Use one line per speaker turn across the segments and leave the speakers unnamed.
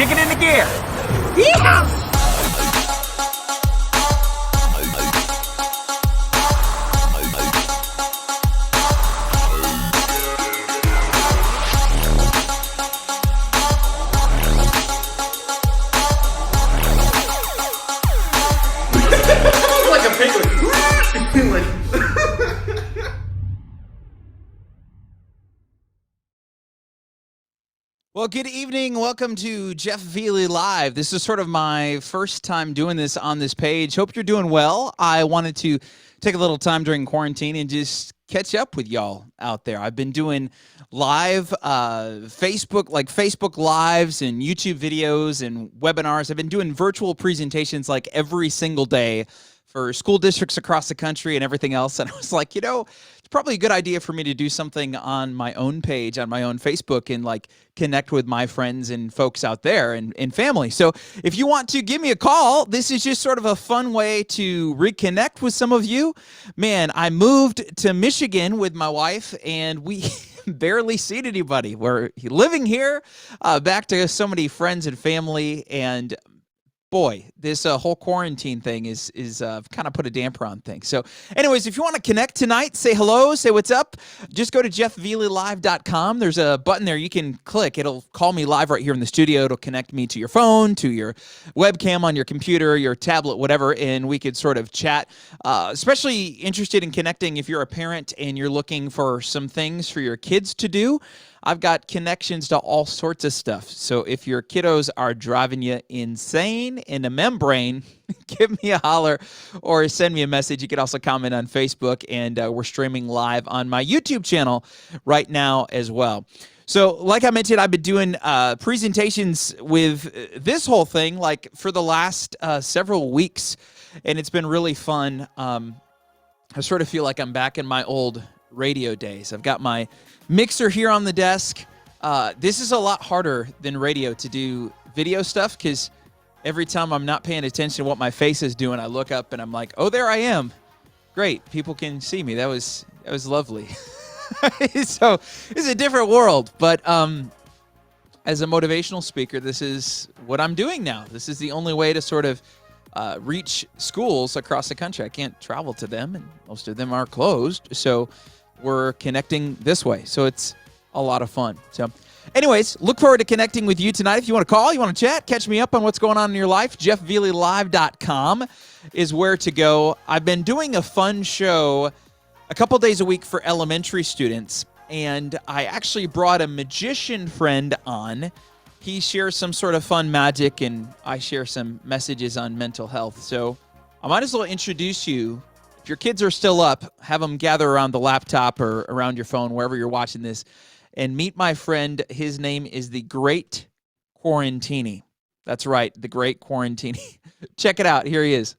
Kick it into gear. Yeehaw!
Like a penguin. Like...
Well, good evening. Welcome to Jeff Veley Live. This is sort of my first time doing this on this page. Hope you're doing well. I wanted to take a little time during quarantine and just catch up with y'all out there. I've been doing live Facebook Lives and YouTube videos and webinars. I've been doing virtual presentations like every single day for school districts across the country and everything else. And I was like, it's probably a good idea for me to do something on my own page, on my own Facebook, and like connect with my friends and folks out there and family. So if you want to give me a call, this is just sort of a fun way to reconnect with some of you. Man, I moved to Michigan with my wife and we barely seen anybody. We're living here, back to so many friends and family, and boy, this whole quarantine thing is kind of put a damper on things. So anyways, if you want to connect tonight, say hello, say what's up, just go to jeffveleylive.com. There's a button there you can click. It'll call me live right here in the studio. It'll connect me to your phone, to your webcam on your computer, your tablet, whatever, and we could sort of chat. Especially interested in connecting if you're a parent and you're looking for some things for your kids to do. I've got connections to all sorts of stuff. So if your kiddos are driving you insane in a membrane, give me a holler or send me a message. You can also comment on Facebook, and we're streaming live on my YouTube channel right now as well. So like I mentioned, I've been doing presentations with this whole thing like for the last several weeks, and it's been really fun. I sort of feel like I'm back in my old radio days. I've got my mixer here on the desk. This is a lot harder than radio to do video stuff because every time I'm not paying attention to what my face is doing, I look up and I'm like, oh, there I am. Great. People can see me. That was lovely. So it's a different world. But as a motivational speaker, this is what I'm doing now. This is the only way to sort of reach schools across the country. I can't travel to them, and most of them are closed. So we're connecting this way. So it's a lot of fun. So anyways, look forward to connecting with you tonight. If you want to call, you want to chat, catch me up on what's going on in your life, jeffveleylive.com is where to go. I've been doing a fun show a couple days a week for elementary students, and I actually brought a magician friend on. He shares some sort of fun magic, and I share some messages on mental health. So I might as well introduce you. If your kids are still up, have them gather around the laptop or around your phone, wherever you're watching this, and meet my friend. His name is the Great Quarantini. That's right, the Great Quarantini. Check it out. Here he is.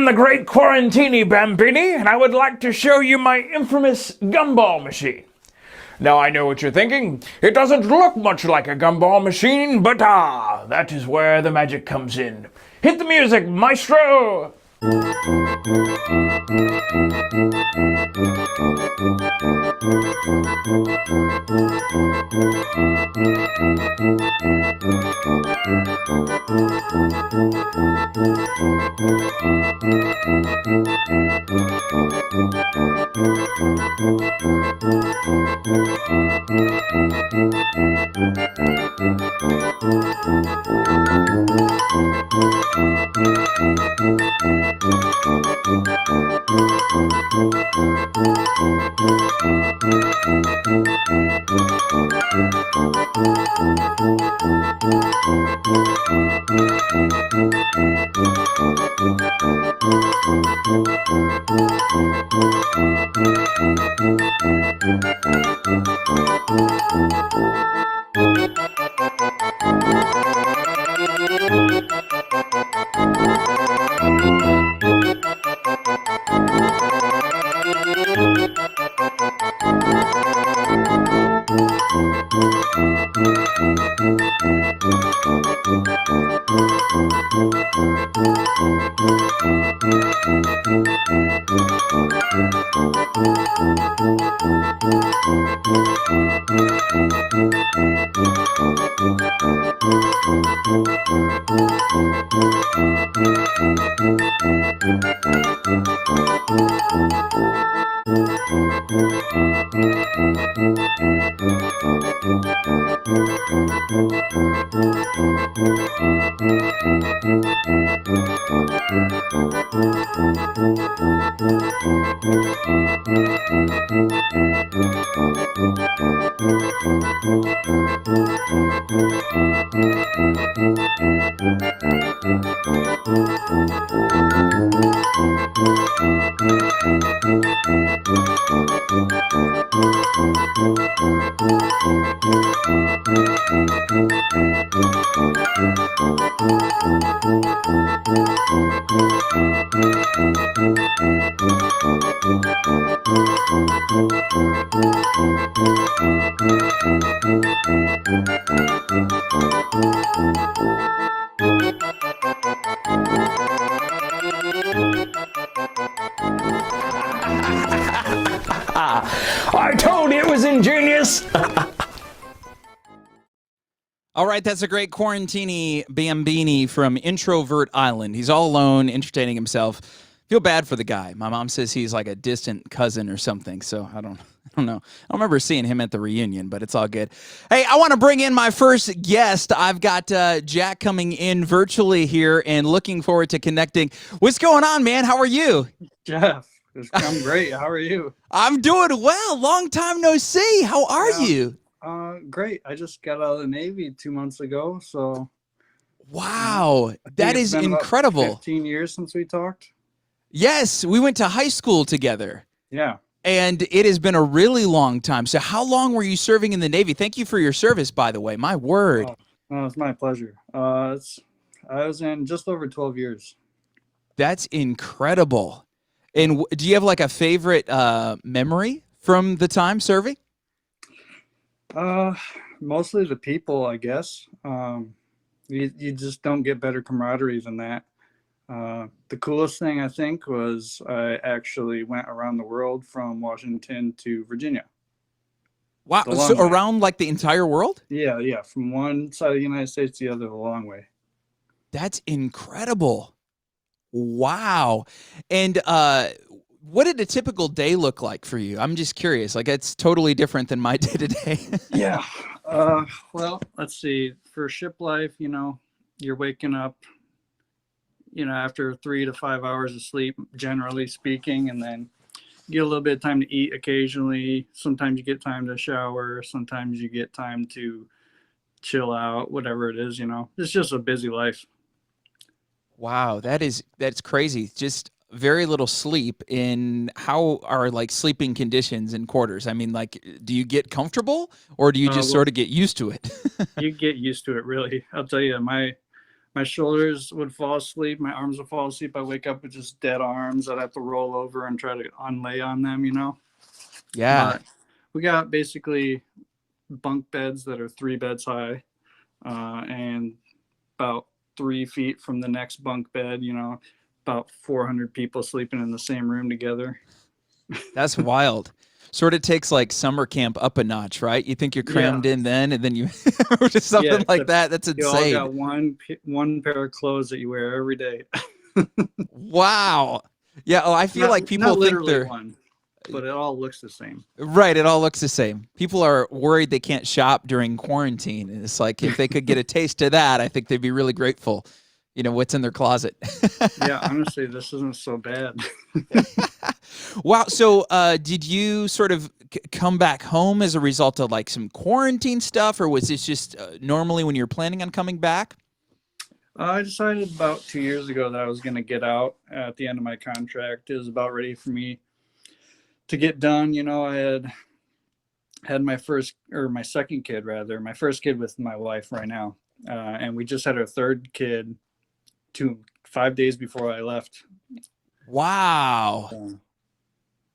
The Great Quarantini, Bambini, and I would like to show you my infamous gumball machine. Now I know what you're thinking. It doesn't look much like a gumball machine, but that is where the magic comes in. Hit the music, maestro! I told you it was ingenious.
All right, that's a great Quarantini Bambini from Introvert Island. He's all alone, entertaining himself. Feel bad for the guy. My mom says he's like a distant cousin or something, so I don't know. I don't remember seeing him at the reunion, but it's all good. Hey, I want to bring in my first guest. I've got Jack coming in virtually here and looking forward to connecting. What's going on, man? How are you?
Jeff, I'm great. How are you?
I'm doing well. Long time no see. How are you?
Great. I just got out of the Navy 2 months ago, so
Wow,
I think
that
it's
is
been about
incredible.
15 years since we talked.
Yes, we went to high school together.
Yeah.
And it has been a really long time. So how long were you serving in the Navy? Thank you for your service, by the way. My word.
Oh, it's my pleasure. I was in just over 12 years.
That's incredible. And do you have like a favorite memory from the time serving?
Mostly the people, I guess. You just don't get better camaraderie than that. The coolest thing I think was I actually went around the world from Washington to Virginia.
Wow.
The long
So
way.
around like the entire world?
Yeah, from one side of the United States to the other the long way.
That's incredible. Wow. And what did a typical day look like for you? I'm just curious. Like, it's totally different than my day to day.
Yeah. Well, let's see. For ship life, you're waking up, after 3 to 5 hours of sleep, generally speaking, and then you get a little bit of time to eat occasionally. Sometimes you get time to shower. Sometimes you get time to chill out, whatever it is, It's just a busy life.
Wow, that's crazy. Just very little sleep. In how are like sleeping conditions in quarters? I mean, like, do you get comfortable or do you just
Well,
sort of get used to it?
you get used to it, really. I'll tell you, my shoulders would fall asleep, my arms would fall asleep. I wake up with just dead arms. I'd have to roll over and try to unlay on them,
Yeah.
But we got basically bunk beds that are 3 beds high, and about 3 feet from the next bunk bed, about 400 people sleeping in the same room together.
That's wild. Sort of takes like summer camp up a notch, right? You think you're crammed in then, and then you or just something like that. That's
You all
insane.
got one pair of clothes that you wear every day.
Wow. Yeah. Oh, I feel like people
not
think
literally
they're
one, but it all looks the same.
right. It all looks the same. People are worried they can't shop during quarantine. And it's like if they could get a taste of that, I think they'd be really grateful. What's in their closet.
Yeah, honestly, this isn't so bad.
Wow. So did you sort of come back home as a result of like some quarantine stuff, or was this just normally when you're planning on coming back?
I decided about 2 years ago that I was going to get out at the end of my contract. It was about ready for me to get done. I had my second kid, rather, my first kid with my wife right now. And we just had our third kid 5 days before I left.
Wow.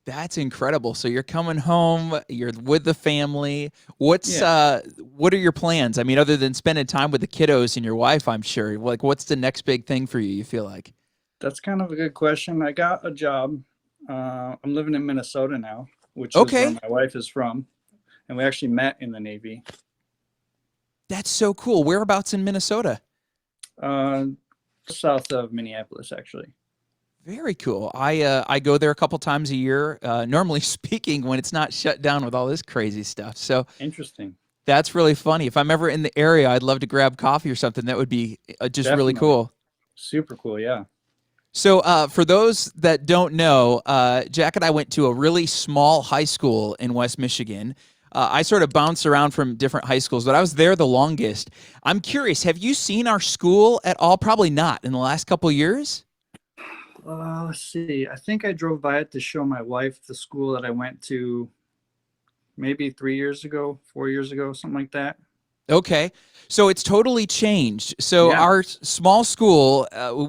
That's incredible. So you're coming home, you're with the family.
Yeah,
What are your plans? I mean, other than spending time with the kiddos and your wife, I'm sure. Like, what's the next big thing for you? You feel like?
that's kind of a good question. I got a job. I'm living in Minnesota now, which is where
Okay,
my wife is from, and we actually met in the Navy.
that's so cool. Whereabouts in Minnesota?
Uh, South of Minneapolis, actually.
Very cool. I go there a couple times a year. Normally speaking, when it's not shut down with all this crazy stuff. So
Interesting.
that's really funny. If I'm ever in the area, I'd love to grab coffee or something. That would be just really
Definitely.
cool.
Super cool. Yeah.
So, for those that don't know, Jack and I went to a really small high school in West Michigan. I sort of bounced around from different high schools, but I was there the longest. I'm curious, have you seen our school at all? Probably not in the last couple of years.
Let's see. I think I drove by it to show my wife the school that I went to maybe 3 years ago, 4 years ago, something like that.
Okay. So it's totally changed. So
Yeah.
our small school,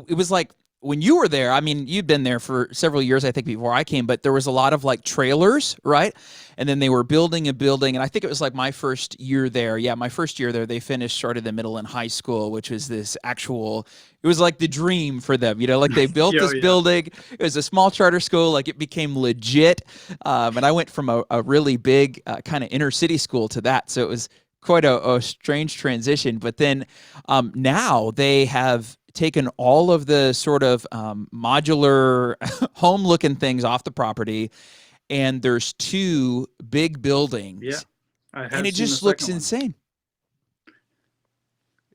it was like when you were there, I mean, you'd been there for several years, I think, before I came, but there was a lot of like trailers, right? And then they were building a building. And I think it was like my first year there. Yeah, my first year there, they finished sort of the middle and high school, which was this actual, it was like the dream for them. You know, like they built
Yo,
this
yeah.
building. It was a small charter school. Like it became legit. And I went from a really big kind of inner city school to that. So it was quite a strange transition. But then now they have taken all of the sort of modular home looking things off the property, and there's two big
Yeah.
buildings,
I have
and it
seen the
just looks
second one.
insane.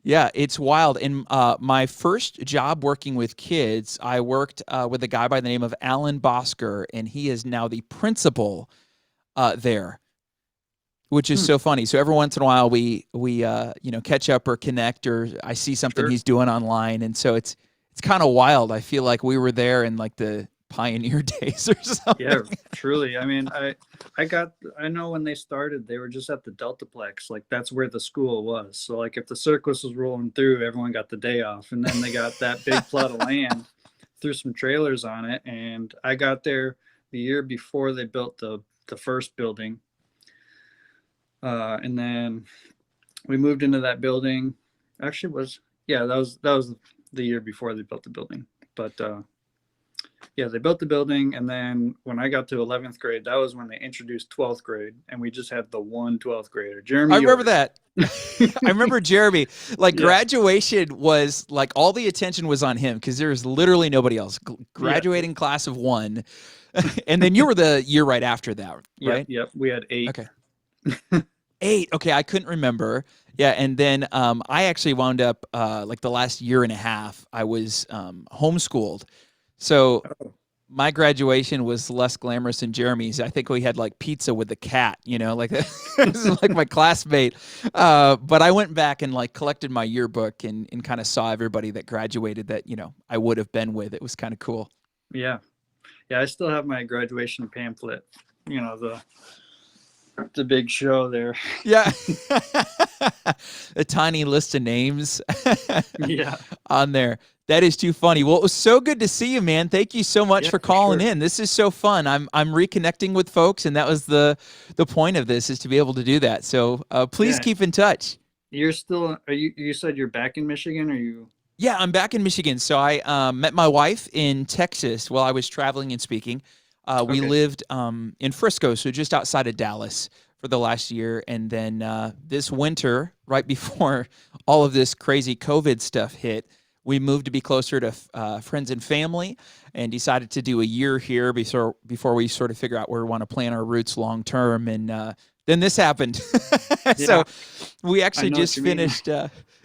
Yeah, it's wild. In my first job working with kids, I worked with a guy by the name of Alan Bosker, and he is now the principal there, which is
Hmm.
so funny. So every once in a while we catch up or connect, or I see something
Sure.
he's doing online, and so it's kind of wild. I feel like we were there in like the pioneer days or something.
Yeah, truly. I mean, I know when they started, they were just at the Deltaplex. Like that's where the school was. So like if the circus was rolling through, everyone got the day off. And then they got that big plot of land, threw some trailers on it. And I got there the year before they built the first building. And then we moved into that building. Actually that was the year before they built the building. But yeah, they built the building, and then when I got to 11th grade, that was when they introduced 12th grade, and we just had the one 12th grader, Jeremy
I remember
York.
that. I remember Jeremy. Like
Yeah,
graduation was like all the attention was on him because there was literally nobody else.
yeah,
Graduating class of one, and then you were the year right after that,
yep,
right?
yep. We had eight.
Okay. 8. Okay, I couldn't remember. Yeah, and then I actually wound up like the last year and a half, I was homeschooled. So
Oh,
my graduation was less glamorous than Jeremy's. I think we had like pizza with the cat, like this is like my classmate. But I went back and like collected my yearbook and kind of saw everybody that graduated that, I would have been with. It was kind of cool.
yeah, yeah. I still have my graduation pamphlet. The big show there.
Yeah. A tiny list of names
Yeah,
on there. That is too funny. Well, it was so good to see you, man. Thank you so much
yeah,
for
for
calling
sure.
in. This is so fun. I'm reconnecting with folks, and that was the point of this, is to be able to do that. So please
Yeah,
keep in touch.
you're still. Are you? You said you're back in Michigan? Are you?
Yeah, I'm back in Michigan. So I met my wife in Texas while I was traveling and speaking. We
Okay.
lived in Frisco, so just outside of Dallas for the last year. And then this winter, right before all of this crazy COVID stuff hit, we moved to be closer to friends and family and decided to do a year here before we sort of figure out where we want to plan our roots long term. And then this happened. So
Yeah,
we
I
actually
know what
just
you mean.
finished.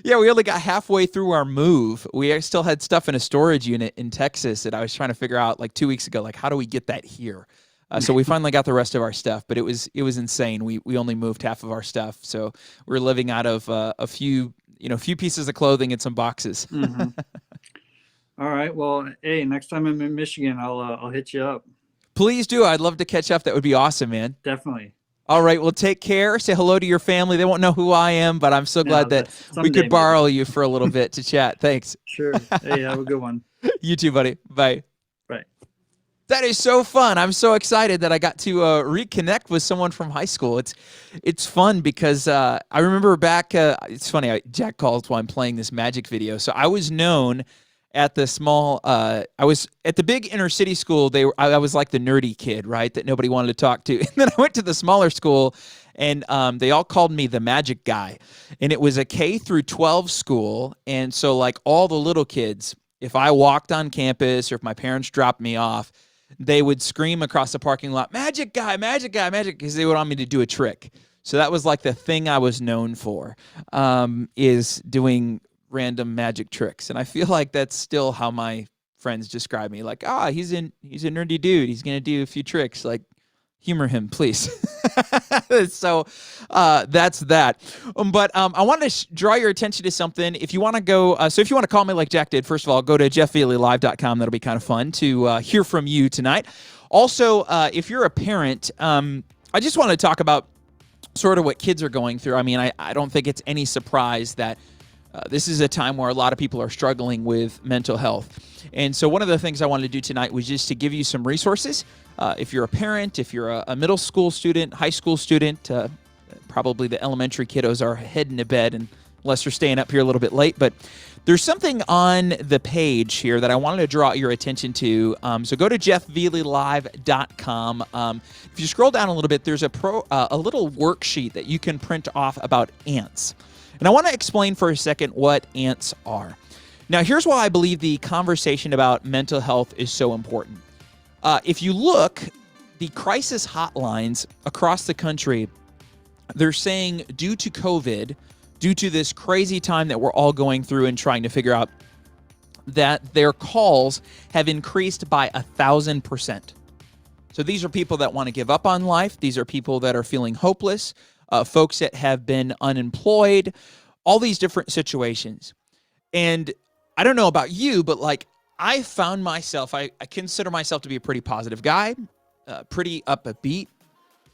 Yeah, we only got halfway through our move. We still had stuff in a storage unit in Texas that I was trying to figure out like 2 weeks ago, like how do we get that here? So we finally got the rest of our stuff, but it was insane. We only moved half of our stuff, so we're living out of a few pieces of clothing and some boxes.
Hmm. All right. Well, hey, next time I'm in Michigan, I'll hit you up.
Please do. I'd love to catch up. That would be awesome, man.
Definitely.
All right. Well, take care. Say hello to your family. They won't know who I am, but I'm so
Yeah,
glad that
that's
we
someday
could
maybe.
borrow you for a little bit to chat. Thanks.
Sure. Hey, have a good one.
You too, buddy. Bye.
Bye.
That is so fun. I'm so excited that I got to reconnect with someone from high school. It's fun because I remember back. It's funny. Jack calls while I'm playing this Magic video. So I was known at the small. I was at the big inner city school. I was like the nerdy kid, right? That nobody wanted to talk to. And then I went to the smaller school, and they all called me the Magic guy. And it was a K through 12 school, and so like all the little kids, if I walked on campus or if my parents dropped me off, they would scream across the parking lot, "Magic guy, magic guy, magic," because they would want me to do a trick. So that was like the thing I was known for, is doing random magic tricks. And I feel like that's still how my friends describe me. Like, he's a nerdy dude. He's going to do a few tricks. Like, humor him, please. So that's that. But I want to draw your attention to something. If you want to go, so if you want to call me like Jack did, first of all, go to jeffveleylive.com. That'll be kind of fun to hear from you tonight. Also, if you're a parent, I just want to talk about sort of what kids are going through. I mean, I don't think it's any surprise that this is a time where a lot of people are struggling with mental health. And so one of the things I wanted to do tonight was just to give you some resources. If you're a parent, if you're a middle school student, high school student, probably the elementary kiddos are heading to bed unless you're staying up here a little bit late. But there's something on the page here that I wanted to draw your attention to. So go to jeffveleylive.com. If you scroll down a little bit, there's a little worksheet that you can print off about ants. And I want to explain for a second what ants are. Now, here's why I believe the conversation about mental health is so important. If you look, the crisis hotlines across the country, they're saying due to COVID, due to this crazy time that we're all going through and trying to figure out, that their calls have increased by 1,000%. So these are people that want to give up on life. These are people that are feeling hopeless, folks that have been unemployed, all these different situations. And I don't know about you, but like I found myself, I consider myself to be a pretty positive guy, pretty upbeat.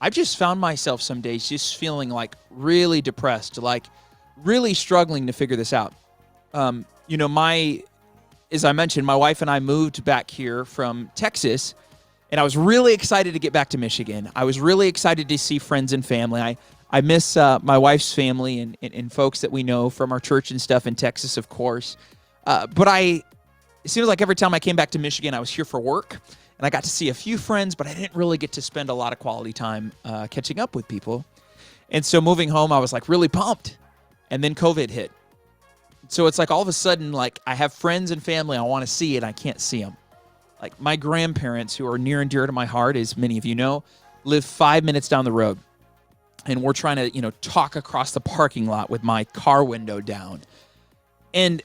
I've just found myself some days just feeling like really depressed, like really struggling to figure this out. As I mentioned, my wife and I moved back here from Texas, and I was really excited to get back to Michigan. I was really excited to see friends and family. I miss my wife's family and folks that we know from our church and stuff in Texas, of course. But it seems like every time I came back to Michigan, I was here for work, and I got to see a few friends, but I didn't really get to spend a lot of quality time catching up with people. And so moving home, I was like really pumped, and then COVID hit. So it's like all of a sudden, like I have friends and family I want to see, and I can't see them. Like my grandparents, who are near and dear to my heart, as many of you know, live 5 minutes down the road. And we're trying to, talk across the parking lot with my car window down. And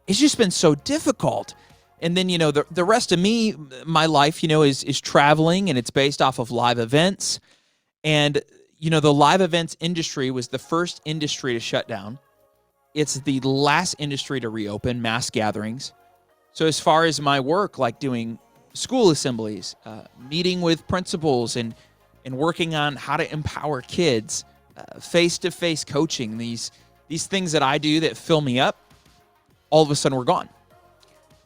it's just been so difficult. And then, the rest of my life, is traveling, and it's based off of live events. And, the live events industry was the first industry to shut down. It's the last industry to reopen, mass gatherings. So as far as my work, like doing school assemblies, meeting with principals and working on how to empower kids, face-to-face coaching, these things that I do that fill me up, all of a sudden we're gone.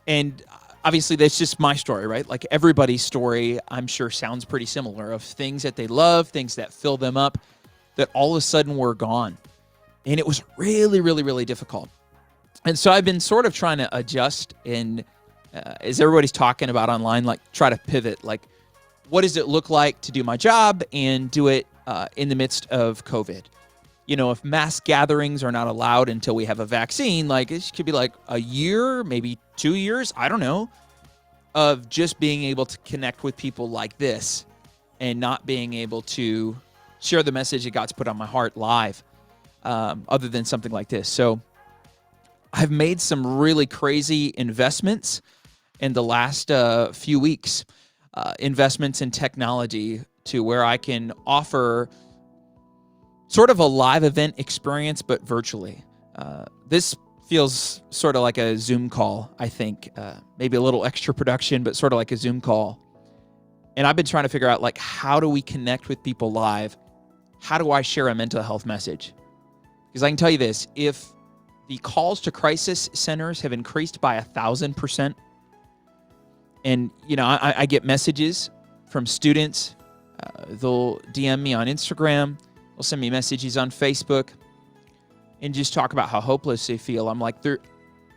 And obviously that's just my story, right? Like everybody's story, I'm sure, sounds pretty similar, of things that they love, things that fill them up, that all of a sudden were gone. And it was really, really, really difficult. And so I've been sort of trying to adjust and, as everybody's talking about online, like try to pivot, like what does it look like to do my job and do it in the midst of COVID? If mass gatherings are not allowed until we have a vaccine, like it could be like a year, maybe 2 years, I don't know, of just being able to connect with people like this and not being able to share the message that God's put on my heart live, other than something like this. So I've made some really crazy investments in the last few weeks, investments in technology to where I can offer sort of a live event experience, but virtually. This feels sort of like a Zoom call, I think. Maybe a little extra production, but sort of like a Zoom call. And I've been trying to figure out, like, how do we connect with people live? How do I share a mental health message? Because I can tell you this, if the calls to crisis centers have increased by 1,000%, And, I get messages from students. They'll DM me on Instagram. They'll send me messages on Facebook and just talk about how hopeless they feel. I'm like,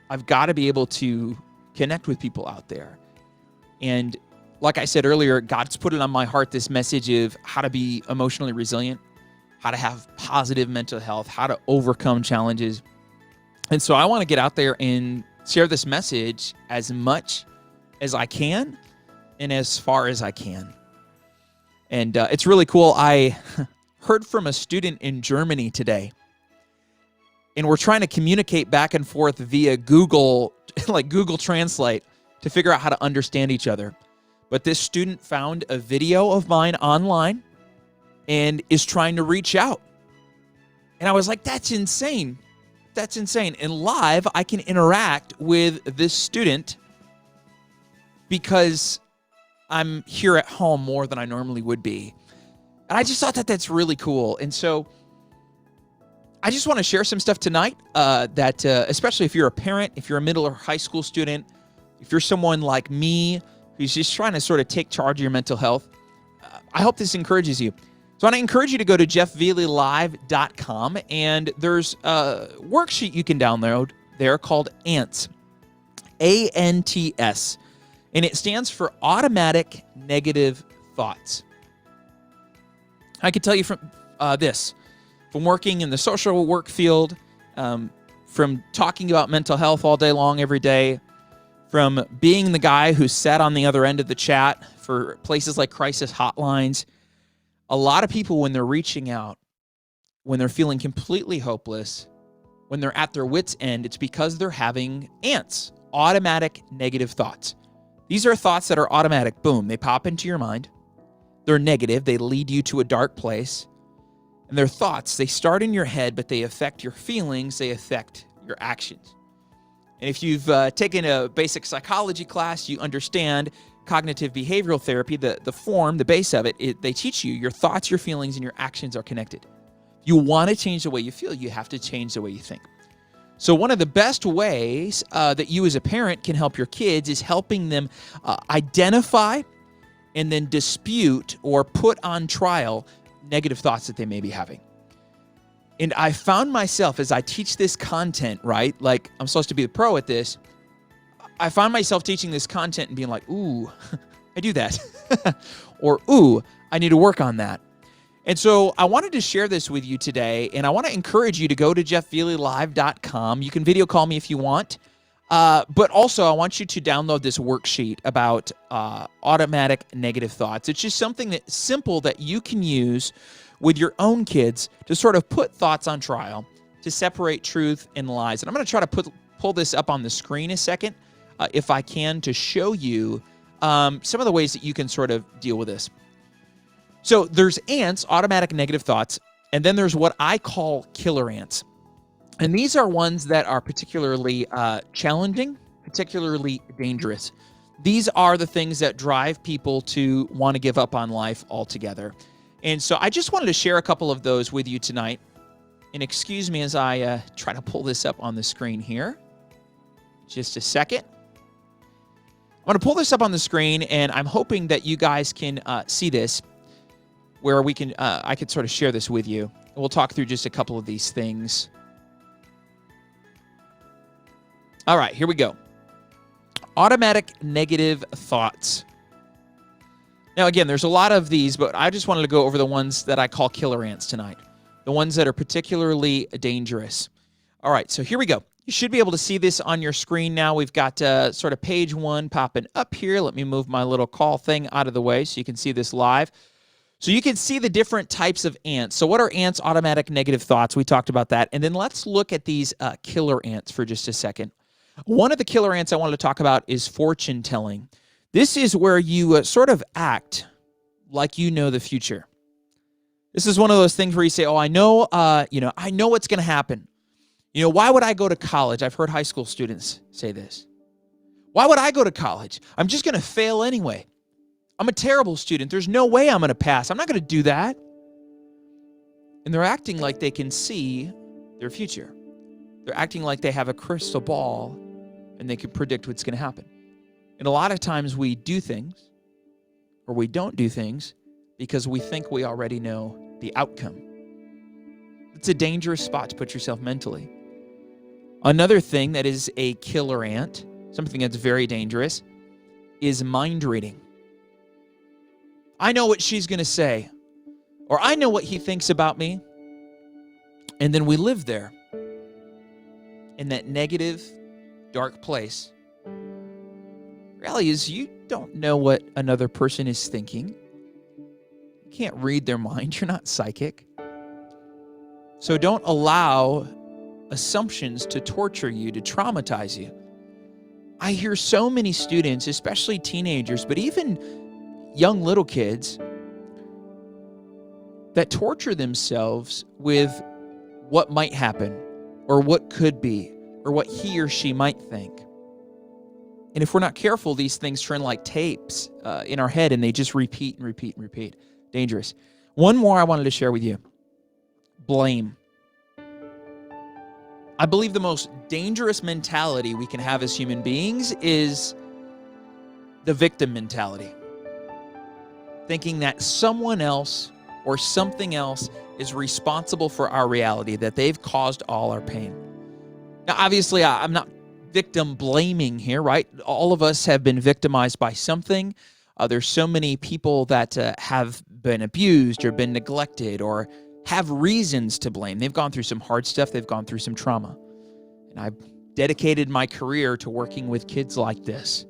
I've got to be able to connect with people out there. And like I said earlier, God's put it on my heart, this message of how to be emotionally resilient, how to have positive mental health, how to overcome challenges. And so I want to get out there and share this message as much as I can and as far as I can. And it's really cool. I heard from a student in Germany today, and we're trying to communicate back and forth via Google, like Google Translate, to figure out how to understand each other. But this student found a video of mine online and is trying to reach out. And I was like, that's insane. That's insane. And live, I can interact with this student because I'm here at home more than I normally would be. And I just thought that that's really cool. And so I just want to share some stuff tonight that especially if you're a parent, if you're a middle or high school student, if you're someone like me who's just trying to sort of take charge of your mental health, I hope this encourages you. So I want to encourage you to go to jeffveleylive.com, and there's a worksheet you can download there called ANTS, ANTS, and it stands for Automatic Negative Thoughts. I can tell you from from working in the social work field, from talking about mental health all day long every day, from being the guy who sat on the other end of the chat for places like crisis hotlines. A lot of people, when they're reaching out, when they're feeling completely hopeless, when they're at their wits' end, it's because they're having ANTS, automatic negative thoughts. These are thoughts that are automatic. Boom, they pop into your mind. They're negative. They lead you to a dark place. And they're thoughts. They start in your head, but they affect your feelings. They affect your actions. And if you've taken a basic psychology class, you understand cognitive behavioral therapy, the form, the base of it, they teach you your thoughts, your feelings, and your actions are connected. If you want to change the way you feel, you have to change the way you think. So one of the best ways that you as a parent can help your kids is helping them identify and then dispute or put on trial negative thoughts that they may be having. And I found myself, as I teach this content, right, like I'm supposed to be the pro at this, I find myself teaching this content and being like, ooh, I do that. Or, ooh, I need to work on that. And so I wanted to share this with you today, and I want to encourage you to go to jeffveleylive.com. You can video call me if you want. But also, I want you to download this worksheet about automatic negative thoughts. It's just something that's simple that you can use with your own kids to sort of put thoughts on trial, to separate truth and lies. And I'm going to try to pull this up on the screen a second, if I can, to show you some of the ways that you can sort of deal with this. So there's ANTS, automatic negative thoughts, and then there's what I call killer ants. And these are ones that are particularly challenging, particularly dangerous. These are the things that drive people to want to give up on life altogether. And so I just wanted to share a couple of those with you tonight. And excuse me as I try to pull this up on the screen here. Just a second. I'm going to pull this up on the screen, and I'm hoping that you guys can see this, where we can I could sort of share this with you. We'll talk through just a couple of these things. All right, here we go. Automatic negative thoughts. Now, again, there's a lot of these, but I just wanted to go over the ones that I call killer ants tonight, the ones that are particularly dangerous. All right, so here we go. You should be able to see this on your screen now. We've got sort of page one popping up here. Let me move my little call thing out of the way so you can see this live. So you can see the different types of ants. So what are ants? Automatic negative thoughts. We talked about that. And then let's look at these killer ants for just a second. One of the killer ants I wanted to talk about is fortune telling. This is where you sort of act like you know the future. This is one of those things where you say, "Oh, I know what's going to happen. Why would I go to college?" I've heard high school students say this. "Why would I go to college? I'm just going to fail anyway. I'm a terrible student. There's no way I'm going to pass. I'm not going to do that." And they're acting like they can see their future. They're acting like they have a crystal ball and they can predict what's going to happen. And a lot of times we do things or we don't do things because we think we already know the outcome. It's a dangerous spot to put yourself mentally. Another thing that is a killer ant, something that's very dangerous, is mind reading. I know what she's going to say, or I know what he thinks about me. And then we live there in that negative, dark place. Reality is you don't know what another person is thinking. You can't read their mind. You're not psychic. So don't allow assumptions to torture you, to traumatize you. I hear so many students, especially teenagers, but even young little kids, that torture themselves with what might happen or what could be or what he or she might think. And if we're not careful, these things trend like tapes in our head, and they just repeat and repeat and repeat. Dangerous. One more I wanted to share with you. Blame. I believe the most dangerous mentality we can have as human beings is the victim mentality. Thinking that someone else or something else is responsible for our reality, that they've caused all our pain. Now, obviously, I'm not victim blaming here, right? All of us have been victimized by something. There's so many people that have been abused or been neglected or have reasons to blame. They've gone through some hard stuff. They've gone through some trauma. And I've dedicated my career to working with kids like this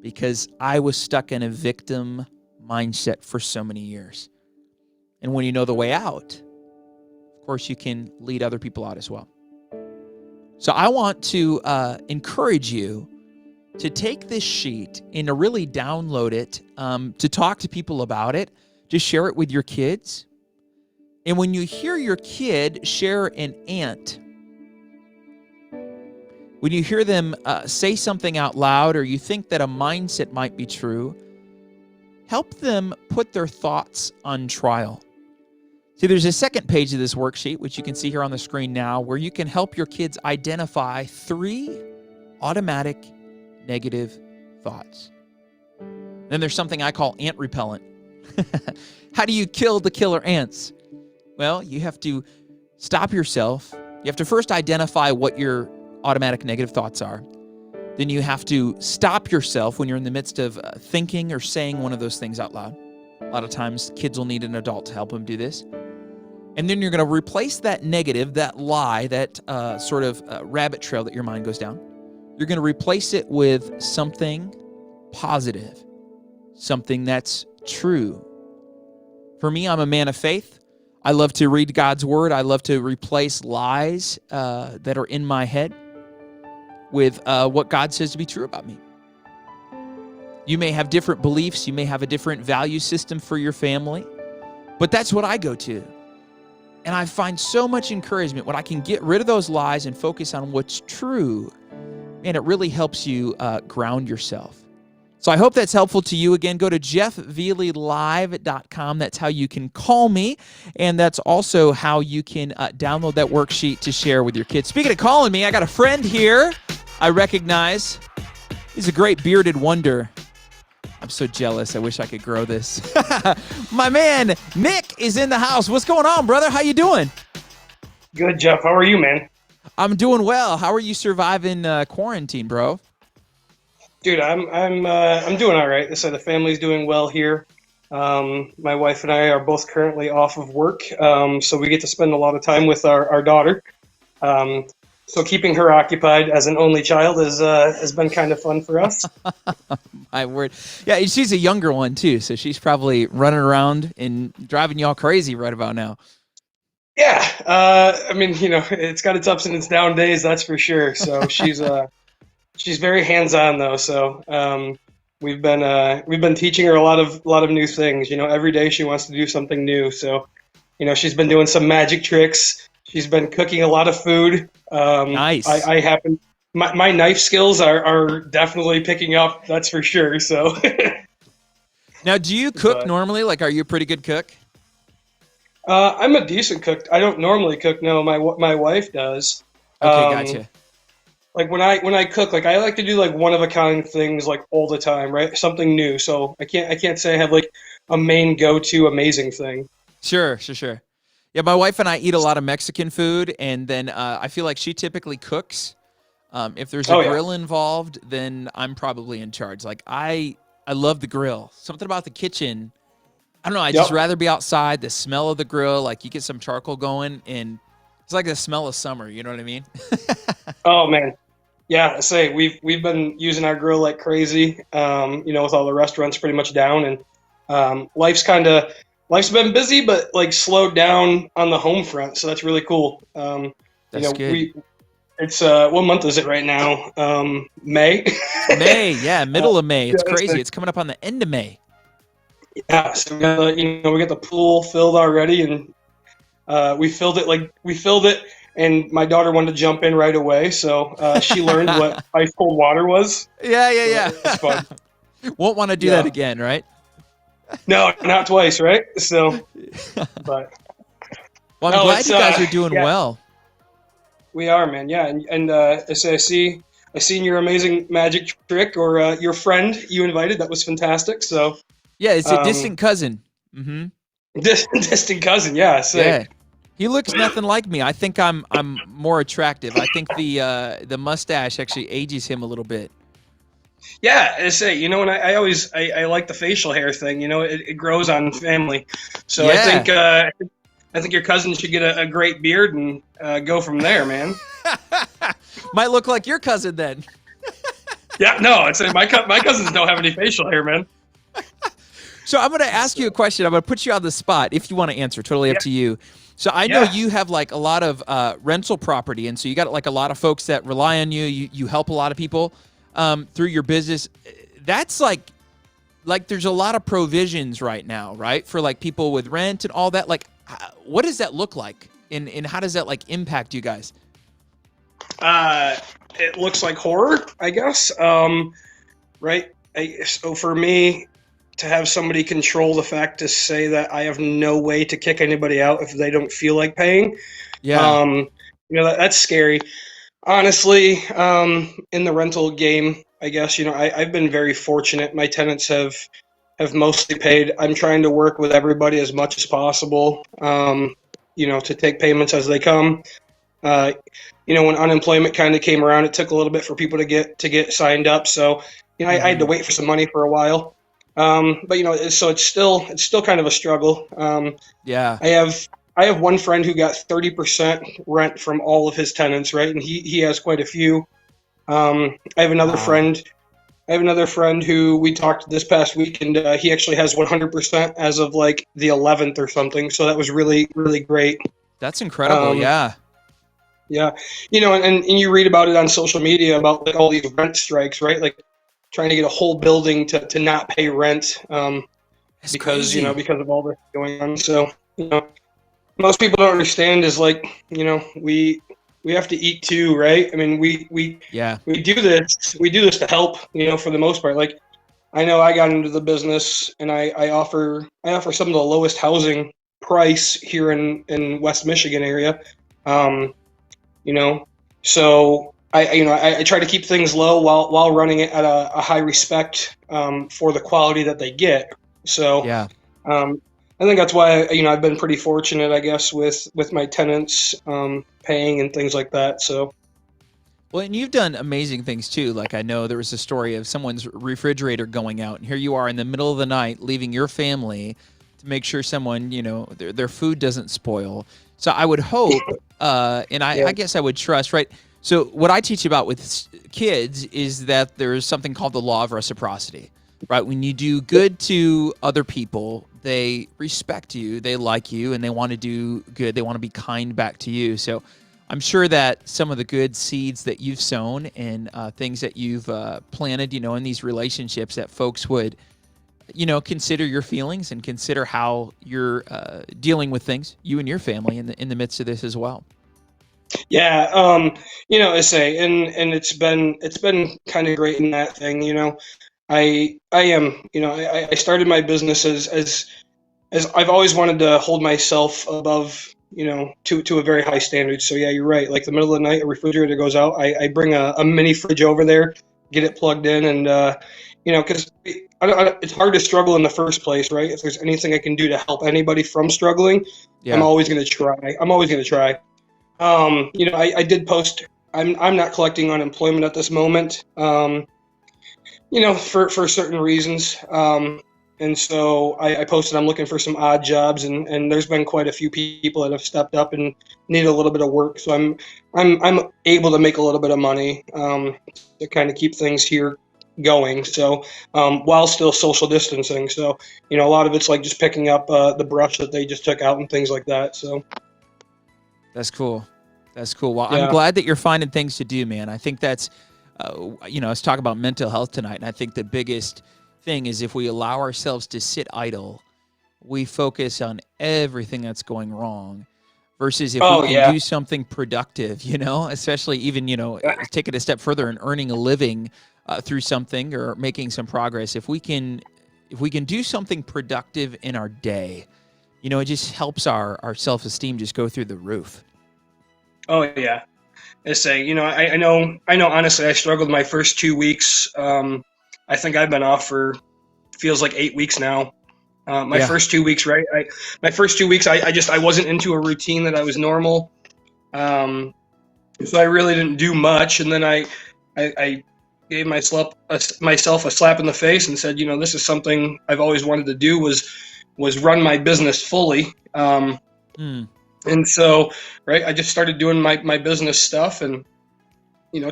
because I was stuck in a victim mindset for so many years. And when you know the way out, of course, you can lead other people out as well. So I want to encourage you to take this sheet and to really download it, to talk to people about it, to share it with your kids. And when you hear your kid share an ant, when you hear them say something out loud or you think that a mindset might be true, help them put their thoughts on trial. See, there's a second page of this worksheet, which you can see here on the screen now, where you can help your kids identify 3 automatic negative thoughts. Then there's something I call ant repellent. How do you kill the killer ants? Well, you have to stop yourself. You have to first identify what your automatic negative thoughts are. Then you have to stop yourself when you're in the midst of thinking or saying one of those things out loud. A lot of times, kids will need an adult to help them do this. And then you're going to replace that negative, that lie, that sort of rabbit trail that your mind goes down. You're going to replace it with something positive, something that's true. For me, I'm a man of faith. I love to read God's word. I love to replace lies that are in my head with what God says to be true about me. You may have different beliefs. You may have a different value system for your family, but that's what I go to. And I find so much encouragement when I can get rid of those lies and focus on what's true. And it really helps you ground yourself. So I hope that's helpful to you. Again, go to jeffveleylive.com. That's how you can call me. And that's also how you can download that worksheet to share with your kids. Speaking of calling me, I got a friend here I recognize. He's a great bearded wonder. I'm so jealous. I wish I could grow this. My man, Nick, is in the house. What's going on, brother? How you doing?
Good, Jeff. How are you, man?
I'm doing well. How are you surviving quarantine, bro?
Dude, I'm doing all right. So the family's doing well here. My wife and I are both currently off of work, so we get to spend a lot of time with our daughter. So keeping her occupied as an only child has been kind of fun for us.
My word. Yeah, she's a younger one, too, so she's probably running around and driving y'all crazy right about now.
Yeah, I mean, it's got its ups and its down days, that's for sure. So she's very hands-on though. So we've been teaching her a lot of new things. Every day she wants to do something new. So she's been doing some magic tricks. She's been cooking a lot of food.
Nice.
I happen my knife skills are definitely picking up. That's for sure. So
now, do you cook normally? Like, are you a pretty good cook?
I'm a decent cook. I don't normally cook. No, my wife does.
Okay, gotcha.
like when I cook, like I like to do like one of a kind things like all the time, right? Something new. So I can't say I have like a main go to amazing thing.
Sure, sure, sure. Yeah, my wife and I eat a lot of Mexican food, and then I feel like she typically cooks. If there's a
Oh yeah.
grill involved, then I'm probably in charge. Like I love the grill. Something about the kitchen. I don't know. I just
Yep.
rather be outside. The smell of the grill, like you get some charcoal going, and it's like the smell of summer. You know what I mean?
Oh man. Yeah, I say we've been using our grill like crazy. You know, with all the restaurants pretty much down, and life's been busy, but like slowed down on the home front. So that's really cool. You
That's
know,
good.
it's what month is it right now? May.
May, yeah, middle of May. It's
Yeah, that's
crazy. It's coming up on the end of May.
yeah, so we got the pool filled already, and we filled it, and my daughter wanted to jump in right away, so she learned what ice cold water was.
Yeah, yeah,
So
yeah.
it's fun.
Won't want to do
Yeah.
that again, right?
No, not twice, right? So, but
Well, I'm
no,
glad
it's
you guys are doing
yeah,
well.
we are, man. Yeah, and I seen your amazing magic trick, or your friend you invited. That was fantastic. So,
Yeah, it's a
um,
distant cousin. Mm-hmm.
distant cousin, yeah.
Yeah. He looks nothing like me. I think I'm more attractive. I think the mustache actually ages him a little bit.
Yeah, I say, and I like the facial hair thing. It grows on family. So
Yeah.
I think your cousin should get a great beard and go from there, man.
Might look like your cousin then.
Yeah, no, I'd say my cousins don't have any facial hair, man.
So I'm going to ask you a question. I'm going to put you on the spot if you want to answer. Totally up to you. So I know
Yeah.
you have like a lot of rental property, and so you got like a lot of folks that rely on you. You help a lot of people through your business. That's like there's a lot of provisions right now, right? For like people with rent and all that. Like, what does that look like, and how does that like impact you guys?
It looks like horror, I guess. Right? So for me, to have somebody control the fact to say that I have no way to kick anybody out if they don't feel like paying,
Yeah.
that's scary. Honestly, in the rental game, I guess, I've been very fortunate. My tenants have mostly paid. I'm trying to work with everybody as much as possible, to take payments as they come. When unemployment kind of came around, it took a little bit for people to get signed up. So, I had to wait for some money for a while. But so it's still kind of a struggle.
Yeah.
I have one friend who got 30% rent from all of his tenants, right? And he has quite a few. I have another
Wow.
friend. I have another friend who we talked this past week, and he actually has 100% as of like the 11th or something. So that was really, really great.
That's incredible.
Um,
Yeah.
Yeah, and you read about it on social media about like all these rent strikes, right? Like trying to get a whole building to not pay rent
That's
because
crazy.
because of all this going on. So most people don't understand is like we have to eat too, right? I mean
Yeah.
we do this to help, for the most part. Like I know I got into the business and I offer some of the lowest housing price here in West Michigan area. So I try to keep things low while running it at a high respect for the quality that they get. So
Yeah.
I think that's why I've been pretty fortunate, I guess, with my tenants paying and things like that. So
Well, and you've done amazing things too. Like I know there was a story of someone's refrigerator going out, and here you are in the middle of the night, leaving your family to make sure someone, their food doesn't spoil. So I would hope, and I guess I would trust, right? So what I teach about with kids is that there's something called the law of reciprocity, right? When you do good to other people, they respect you, they like you, and they want to do good. They want to be kind back to you. So I'm sure that some of the good seeds that you've sown and things that you've planted, in these relationships, that folks would, consider your feelings and consider how you're dealing with things, you and your family, in the midst of this as well.
yeah, I say, and it's been kind of great in that thing. I am, I started my business as I've always wanted to hold myself above to a very high standard. So yeah, you're right. Like the middle of the night, a refrigerator goes out. I bring a mini fridge over there, get it plugged in, and because it's hard to struggle in the first place, right? If there's anything I can do to help anybody from struggling, I'm
Yeah.
always going to try. I'm always going to try. I did post. I'm not collecting unemployment at this moment. For certain reasons. And so I posted I'm looking for some odd jobs, and there's been quite a few people that have stepped up and need a little bit of work. So I'm able to make a little bit of money to kind of keep things here going. So while still social distancing. So a lot of it's like just picking up the brush that they just took out and things like that. So
That's cool. That's cool. Well, I'm
yeah.
glad that you're finding things to do, man. I think that's, let's talk about mental health tonight. And I think the biggest thing is if we allow ourselves to sit idle, we focus on everything that's going wrong versus if we can do something productive, especially even, take it a step further and earning a living through something or making some progress. If we can do something productive in our day, it just helps our self-esteem just go through the roof.
Oh yeah. I say, I know honestly I struggled my first 2 weeks. I think I've been off for feels like 8 weeks now. My first 2 weeks, right? My first 2 weeks I wasn't into a routine that I was normal. So I really didn't do much, and then I gave myself a slap in the face and said, this is something I've always wanted to do was run my business fully. And so, right, I just started doing my business stuff and,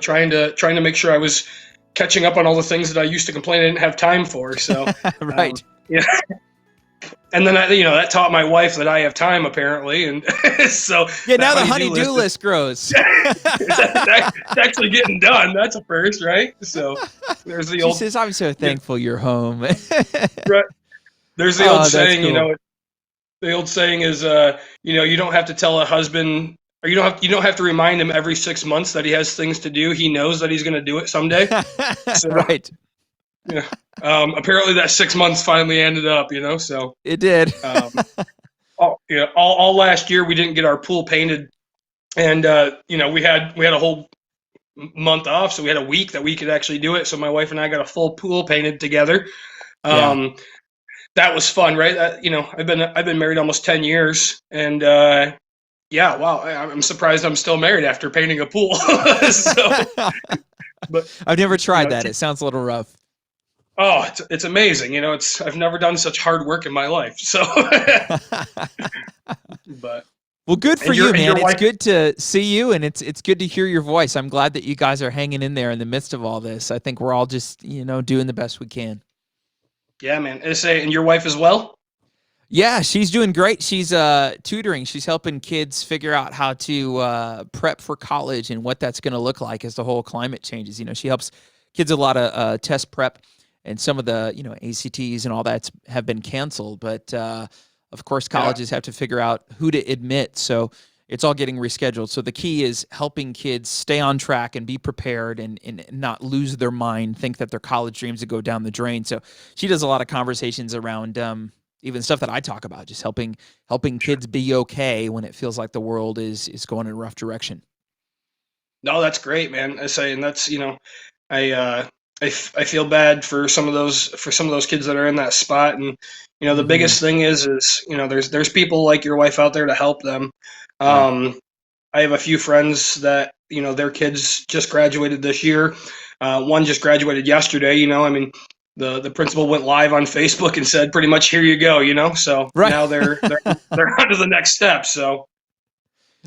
trying to make sure I was catching up on all the things that I used to complain I didn't have time for. So,
right.
And then, that taught my wife that I have time apparently. And so
now the honey-do list grows.
It's actually getting done. That's a first, right? So there's the old.
She says, I'm so thankful you're home.
Right. There's the old saying,
cool.
The old saying is, you don't have to tell a husband, or you don't have to remind him every 6 months that he has things to do. He knows that he's going to do it someday. So,
right.
Yeah. Apparently that 6 months finally ended up, so
it did.
All last year we didn't get our pool painted, and we had a whole month off, so we had a week that we could actually do it. So my wife and I got a full pool painted together. That was fun, right? I've been married almost 10 years, and wow, I'm surprised I'm still married after painting a pool. But
I've never tried that. It sounds a little rough.
Oh, it's amazing. I've never done such hard work in my life. So, but
well, good for you, man. It's good to see you, and it's good to hear your voice. I'm glad that you guys are hanging in there in the midst of all this. I think we're all just doing the best we can.
Yeah, man. And your wife as well?
Yeah, she's doing great. She's tutoring. She's helping kids figure out how to prep for college and what that's going to look like as the whole climate changes. She helps kids a lot of test prep, and some of the ACTs and all that have been canceled. But of course, colleges have to figure out who to admit. So it's all getting rescheduled. So the key is helping kids stay on track and be prepared and not lose their mind, think that their college dreams would go down the drain. So she does a lot of conversations around even stuff that I talk about, just helping kids be okay when it feels like the world is going in a rough direction.
No, that's great, man. I say, and that's I feel bad for some of those kids that are in that spot, and the biggest thing is there's people like your wife out there to help them. I have a few friends that their kids just graduated this year. One just graduated yesterday. The principal went live on Facebook and said pretty much, here you go, so now they're on to the next step. So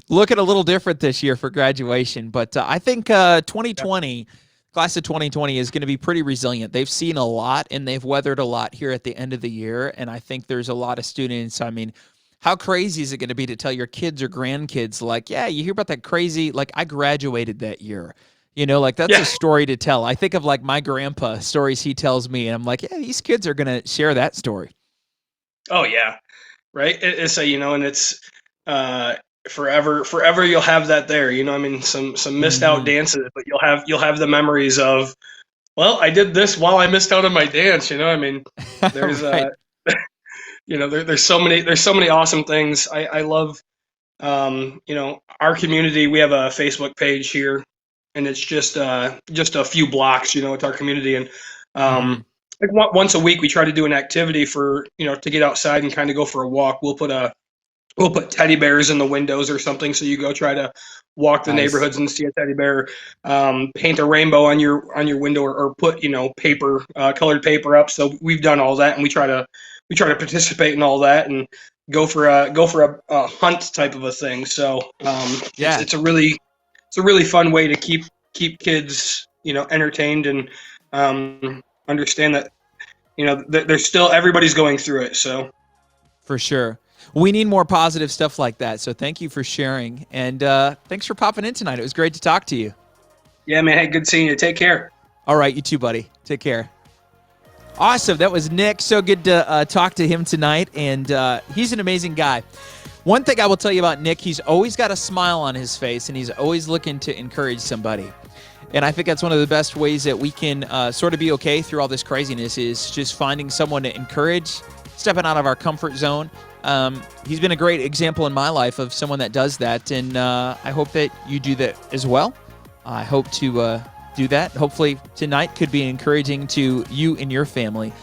looking a little different this year for graduation, but I think 2020, class of 2020 is going to be pretty resilient. They've seen a lot and they've weathered a lot here at the end of the year. And I think there's a lot of students. I mean, how crazy is it going to be to tell your kids or grandkids, like, yeah, you hear about that crazy, like I graduated that year. That's a story to tell. I think of like my grandpa stories he tells me, and I'm like, yeah, these kids are going to share that story.
Oh yeah. Right. It's and it's, forever you'll have that there, some missed out dances, but you'll have the memories of, well, I did this while I missed out on my dance. There's
right.
there's so many awesome things. I love Our community, we have a Facebook page here, and it's just a few blocks. It's our community, and
Mhm.
like once a week we try to do an activity for to get outside and kind of go for a walk. We'll put teddy bears in the windows or something, so you go try to walk the
Nice.
neighborhoods and see a teddy bear. Paint a rainbow on your window, or put paper, colored paper up. So we've done all that, and we try to participate in all that and go for a hunt type of a thing. So
Yeah.
it's a really fun way to keep kids entertained, and understand that there's still, everybody's going through it. So
For sure. We need more positive stuff like that. So thank you for sharing. And thanks for popping in tonight. It was great to talk to you.
yeah, man, hey, good seeing you. Take care.
All right, you too, buddy. Take care. Awesome. That was Nick. So good to talk to him tonight. And he's an amazing guy. One thing I will tell you about Nick, he's always got a smile on his face, and he's always looking to encourage somebody. And I think that's one of the best ways that we can sort of be okay through all this craziness, is just finding someone to encourage, stepping out of our comfort zone. He's been a great example in my life of someone that does that, and I hope that you do that as well. I hope to do that. Hopefully tonight could be encouraging to you and your family.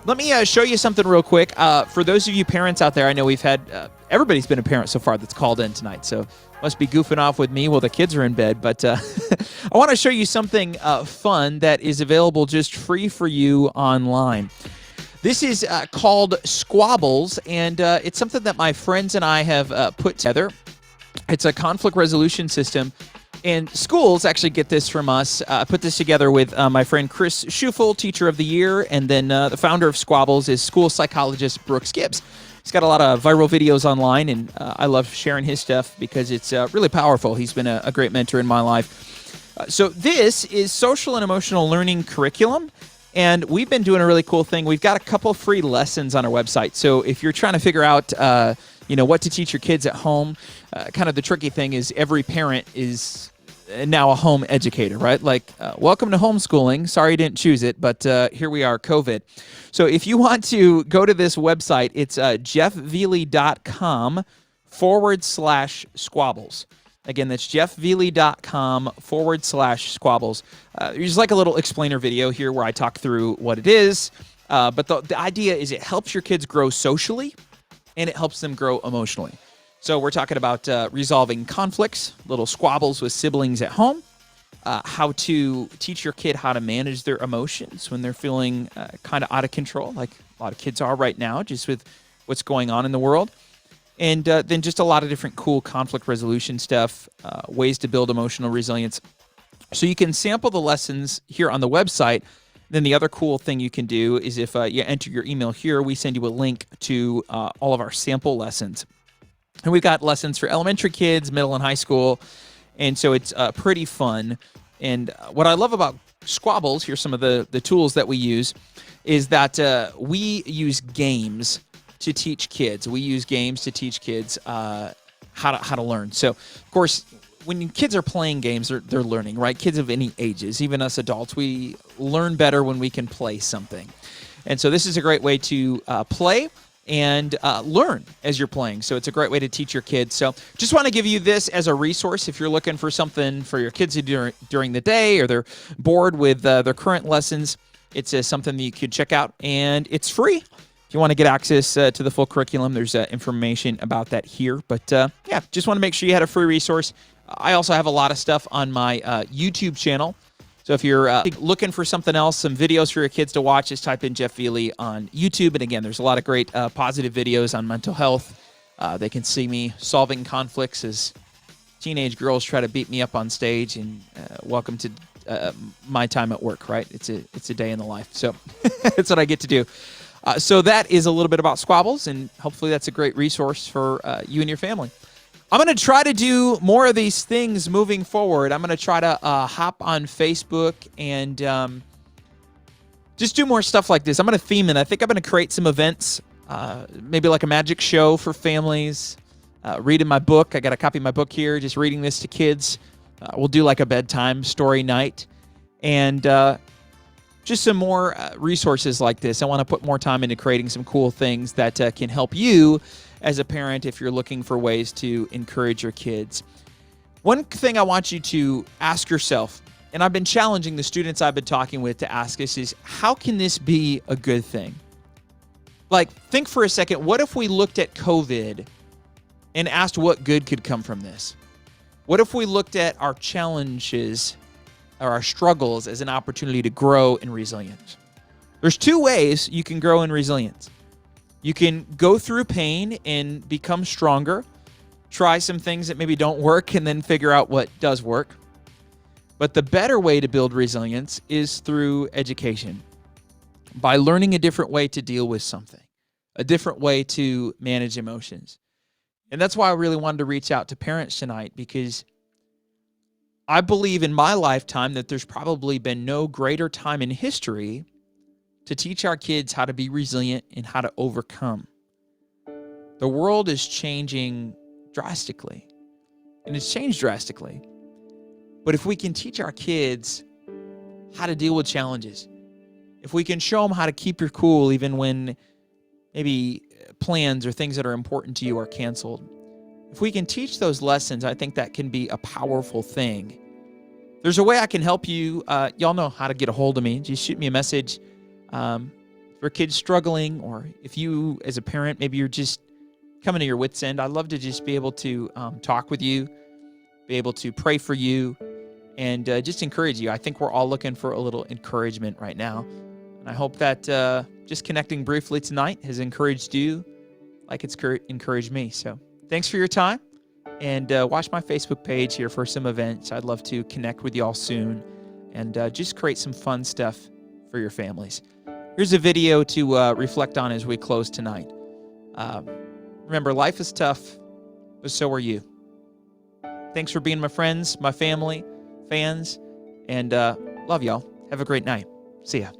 Let me show you something real quick. For those of you parents out there, I know we've had, everybody's been a parent so far that's called in tonight, so must be goofing off with me while the kids are in bed. But I want to show you something fun that is available just free for you online. This is called Squabbles, and it's something that my friends and I have put together. It's a conflict resolution system, and schools actually get this from us. I put this together with my friend Chris Schufel, Teacher of the Year, and then the founder of Squabbles is school psychologist Brooks Gibbs. He's got a lot of viral videos online, and I love sharing his stuff because it's really powerful. He's been a great mentor in my life. So this is social and emotional learning curriculum. And we've been doing a really cool thing. We've got a couple free lessons on our website. So if you're trying to figure out, what to teach your kids at home, kind of the tricky thing is every parent is now a home educator, right? Like, welcome to homeschooling. Sorry you didn't choose it, but here we are, COVID. So if you want to go to this website, it's jeffveley.com/squabbles. Again, that's jeffveley.com/squabbles. There's like a little explainer video here where I talk through what it is. But the idea is it helps your kids grow socially, and it helps them grow emotionally. So we're talking about resolving conflicts, little squabbles with siblings at home, how to teach your kid how to manage their emotions when they're feeling kind of out of control, like a lot of kids are right now, just with what's going on in the world. And then just a lot of different cool conflict resolution stuff, ways to build emotional resilience. So you can sample the lessons here on the website. Then the other cool thing you can do is if you enter your email here, we send you a link to all of our sample lessons. And we've got lessons for elementary kids, middle and high school. And so it's pretty fun. And what I love about Squabbles, here's some of the tools that we use, is that we use games to teach kids. We use games to teach kids how to learn. So, of course, when kids are playing games, they're learning, right? Kids of any ages, even us adults, we learn better when we can play something. And so this is a great way to play and learn as you're playing. So it's a great way to teach your kids. So just want to give you this as a resource if you're looking for something for your kids to do during the day, or they're bored with their current lessons. It's something that you could check out, and it's free. If you want to get access to the full curriculum, there's information about that here. But yeah, just want to make sure you had a free resource. I also have a lot of stuff on my YouTube channel. So if you're looking for something else, some videos for your kids to watch, just type in Jeff Veley on YouTube. And again, there's a lot of great positive videos on mental health. They can see me solving conflicts as teenage girls try to beat me up on stage. And welcome to my time at work, right? It's a day in the life. So that's what I get to do. So that is a little bit about Squabbles, and hopefully that's a great resource for you and your family. I'm going to try to do more of these things moving forward. I'm going to try to hop on Facebook and just do more stuff like this. I'm going to theme it. I think I'm going to create some events, maybe like a magic show for families, reading my book. I got a copy of my book here, just reading this to kids. We'll do like a bedtime story night. And just some more resources like this. I want to put more time into creating some cool things that can help you as a parent if you're looking for ways to encourage your kids. One thing I want you to ask yourself, and I've been challenging the students I've been talking with to ask this, is how can this be a good thing? Like, think for a second, what if we looked at COVID and asked what good could come from this? What if we looked at our challenges or our struggles as an opportunity to grow in resilience? There's two ways you can grow in resilience. You can go through pain and become stronger, try some things that maybe don't work, and then figure out what does work. But the better way to build resilience is through education, by learning a different way to deal with something, a different way to manage emotions. And that's why I really wanted to reach out to parents tonight, because I believe in my lifetime that there's probably been no greater time in history to teach our kids how to be resilient and how to overcome. The world is changing drastically, and it's changed drastically. But if we can teach our kids how to deal with challenges, if we can show them how to keep your cool even when maybe plans or things that are important to you are canceled, if we can teach those lessons, I think that can be a powerful thing. There's a way I can help you. Y'all know how to get a hold of me. Just shoot me a message. For kids struggling, or if you as a parent, maybe you're just coming to your wit's end, I'd love to just be able to talk with you, be able to pray for you, and just encourage you. I think we're all looking for a little encouragement right now. And I hope that just connecting briefly tonight has encouraged you like it's encouraged me. So thanks for your time, and watch my Facebook page here for some events. I'd love to connect with you all soon and just create some fun stuff for your families. Here's a video to reflect on as we close tonight. Remember, life is tough, but so are you. Thanks for being my friends, my family, fans, and love y'all. Have a great night. See ya.